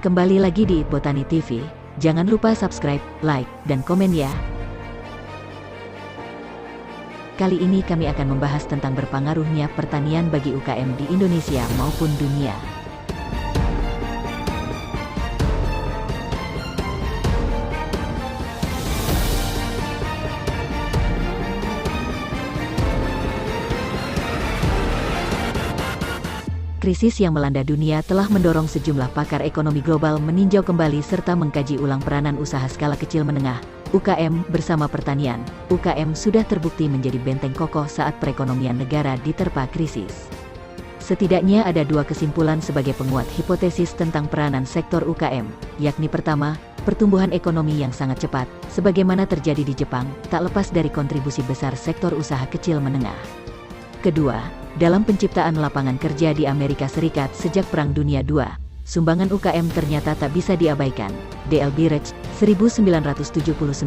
Kembali lagi di Botani TV, jangan lupa subscribe, like, dan komen ya. Kali ini kami akan membahas tentang berpengaruhnya pertanian bagi UKM di Indonesia maupun dunia. Krisis yang melanda dunia telah mendorong sejumlah pakar ekonomi global meninjau kembali serta mengkaji ulang peranan usaha skala kecil menengah, UKM, bersama pertanian. UKM sudah terbukti menjadi benteng kokoh saat perekonomian negara diterpa krisis. Setidaknya ada dua kesimpulan sebagai penguat hipotesis tentang peranan sektor UKM, yakni pertama, pertumbuhan ekonomi yang sangat cepat, sebagaimana terjadi di Jepang, tak lepas dari kontribusi besar sektor usaha kecil menengah. Kedua, dalam penciptaan lapangan kerja di Amerika Serikat sejak Perang Dunia II, sumbangan UKM ternyata tak bisa diabaikan. D.L.B. Reich, 1979,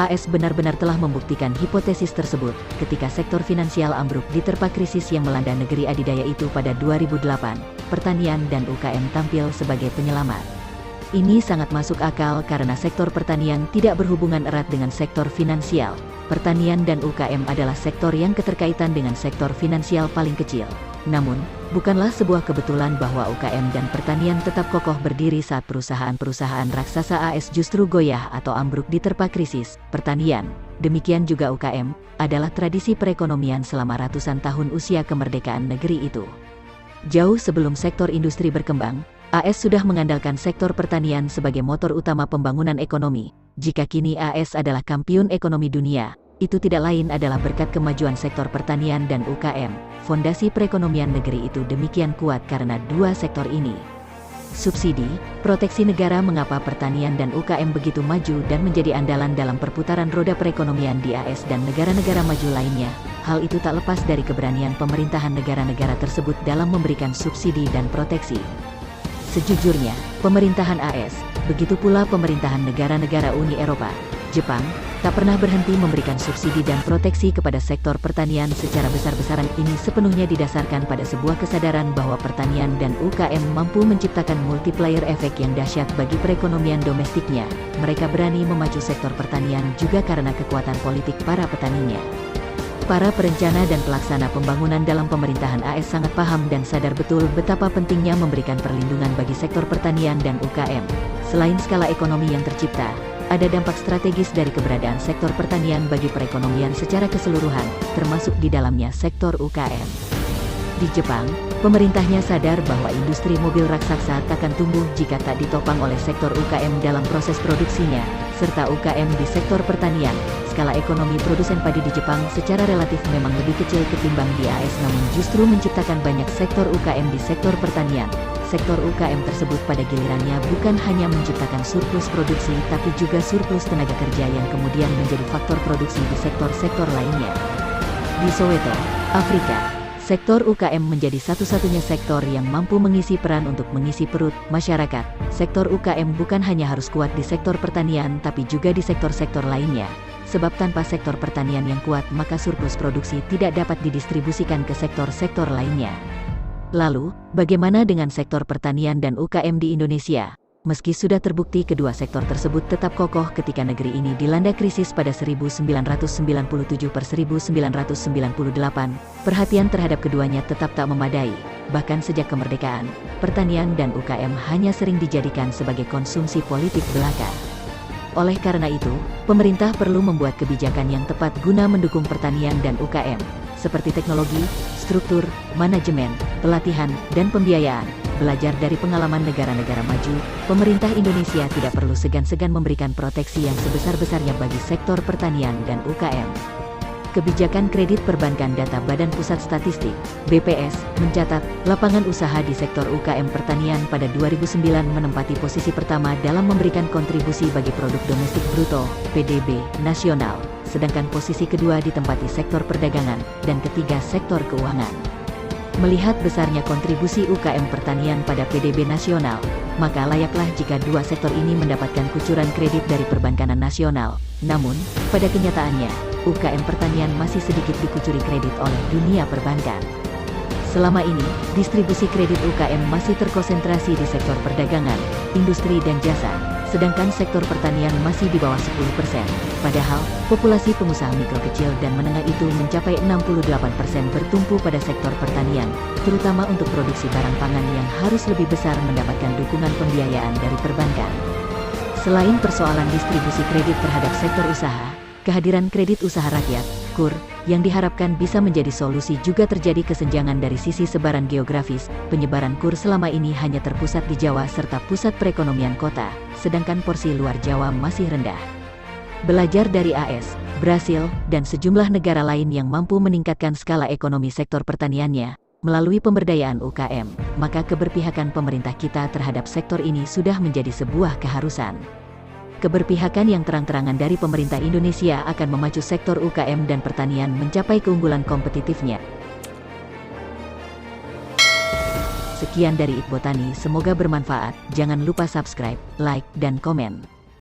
AS benar-benar telah membuktikan hipotesis tersebut, ketika sektor finansial ambruk diterpa krisis yang melanda negeri adidaya itu pada 2008, pertanian dan UKM tampil sebagai penyelamat. Ini sangat masuk akal karena sektor pertanian tidak berhubungan erat dengan sektor finansial. Pertanian dan UKM adalah sektor yang keterkaitan dengan sektor finansial paling kecil. Namun, bukanlah sebuah kebetulan bahwa UKM dan pertanian tetap kokoh berdiri saat perusahaan-perusahaan raksasa AS justru goyah atau ambruk diterpa krisis. Pertanian, demikian juga UKM, adalah tradisi perekonomian selama ratusan tahun usia kemerdekaan negeri itu. Jauh sebelum sektor industri berkembang, AS sudah mengandalkan sektor pertanian sebagai motor utama pembangunan ekonomi. Jika kini AS adalah kampiun ekonomi dunia, itu tidak lain adalah berkat kemajuan sektor pertanian dan UKM. Fondasi perekonomian negeri itu demikian kuat karena dua sektor ini. Subsidi, proteksi negara. Mengapa pertanian dan UKM begitu maju dan menjadi andalan dalam perputaran roda perekonomian di AS dan negara-negara maju lainnya? Hal itu tak lepas dari keberanian pemerintahan negara-negara tersebut dalam memberikan subsidi dan proteksi. Sejujurnya, pemerintahan AS, begitu pula pemerintahan negara-negara Uni Eropa, Jepang, tak pernah berhenti memberikan subsidi dan proteksi kepada sektor pertanian secara besar-besaran. Ini sepenuhnya didasarkan pada sebuah kesadaran bahwa pertanian dan UKM mampu menciptakan multiplier efek yang dahsyat bagi perekonomian domestiknya. Mereka berani memacu sektor pertanian juga karena kekuatan politik para petaninya. Para perencana dan pelaksana pembangunan dalam pemerintahan AS sangat paham dan sadar betul betapa pentingnya memberikan perlindungan bagi sektor pertanian dan UKM. Selain skala ekonomi yang tercipta, ada dampak strategis dari keberadaan sektor pertanian bagi perekonomian secara keseluruhan, termasuk di dalamnya sektor UKM. Di Jepang, pemerintahnya sadar bahwa industri mobil raksasa takkan tumbuh jika tak ditopang oleh sektor UKM dalam proses produksinya, serta UKM di sektor pertanian. Skala ekonomi produsen padi di Jepang secara relatif memang lebih kecil ketimbang di AS, namun justru menciptakan banyak sektor UKM di sektor pertanian. Sektor UKM tersebut pada gilirannya bukan hanya menciptakan surplus produksi tapi juga surplus tenaga kerja yang kemudian menjadi faktor produksi di sektor-sektor lainnya. Di Soweto, Afrika, sektor UKM menjadi satu-satunya sektor yang mampu mengisi peran untuk mengisi perut masyarakat. Sektor UKM bukan hanya harus kuat di sektor pertanian tapi juga di sektor-sektor lainnya. Sebab tanpa sektor pertanian yang kuat maka surplus produksi tidak dapat didistribusikan ke sektor-sektor lainnya. Lalu, bagaimana dengan sektor pertanian dan UKM di Indonesia? Meski sudah terbukti kedua sektor tersebut tetap kokoh ketika negeri ini dilanda krisis pada 1997-1998, perhatian terhadap keduanya tetap tak memadai. Bahkan sejak kemerdekaan, pertanian dan UKM hanya sering dijadikan sebagai konsumsi politik belaka. Oleh karena itu, pemerintah perlu membuat kebijakan yang tepat guna mendukung pertanian dan UKM, seperti teknologi, struktur, manajemen, pelatihan, dan pembiayaan. Belajar dari pengalaman negara-negara maju, pemerintah Indonesia tidak perlu segan-segan memberikan proteksi yang sebesar-besarnya bagi sektor pertanian dan UKM. Kebijakan kredit perbankan. Data Badan Pusat Statistik, BPS, mencatat, lapangan usaha di sektor UKM pertanian pada 2009 menempati posisi pertama dalam memberikan kontribusi bagi produk domestik bruto, PDB, nasional, sedangkan posisi kedua ditempati sektor perdagangan, dan ketiga sektor keuangan. Melihat besarnya kontribusi UKM pertanian pada PDB nasional, maka layaklah jika dua sektor ini mendapatkan kucuran kredit dari perbankan nasional. Namun, pada kenyataannya, UKM pertanian masih sedikit dikucuri kredit oleh dunia perbankan. Selama ini, distribusi kredit UKM masih terkonsentrasi di sektor perdagangan, industri dan jasa, sedangkan sektor pertanian masih di bawah 10%. Padahal, populasi pengusaha mikro kecil dan menengah itu mencapai 68% bertumpu pada sektor pertanian, terutama untuk produksi barang pangan yang harus lebih besar mendapatkan dukungan pembiayaan dari perbankan. Selain persoalan distribusi kredit terhadap sektor usaha, kehadiran kredit usaha rakyat, KUR, yang diharapkan bisa menjadi solusi juga terjadi kesenjangan dari sisi sebaran geografis. Penyebaran KUR selama ini hanya terpusat di Jawa serta pusat perekonomian kota, sedangkan porsi luar Jawa masih rendah. Belajar dari AS, Brasil, dan sejumlah negara lain yang mampu meningkatkan skala ekonomi sektor pertaniannya, melalui pemberdayaan UKM, maka keberpihakan pemerintah kita terhadap sektor ini sudah menjadi sebuah keharusan. Keberpihakan yang terang-terangan dari pemerintah Indonesia akan memacu sektor UKM dan pertanian mencapai keunggulan kompetitifnya. Sekian dari Iqbotani, semoga bermanfaat. Jangan lupa subscribe, like, dan komen.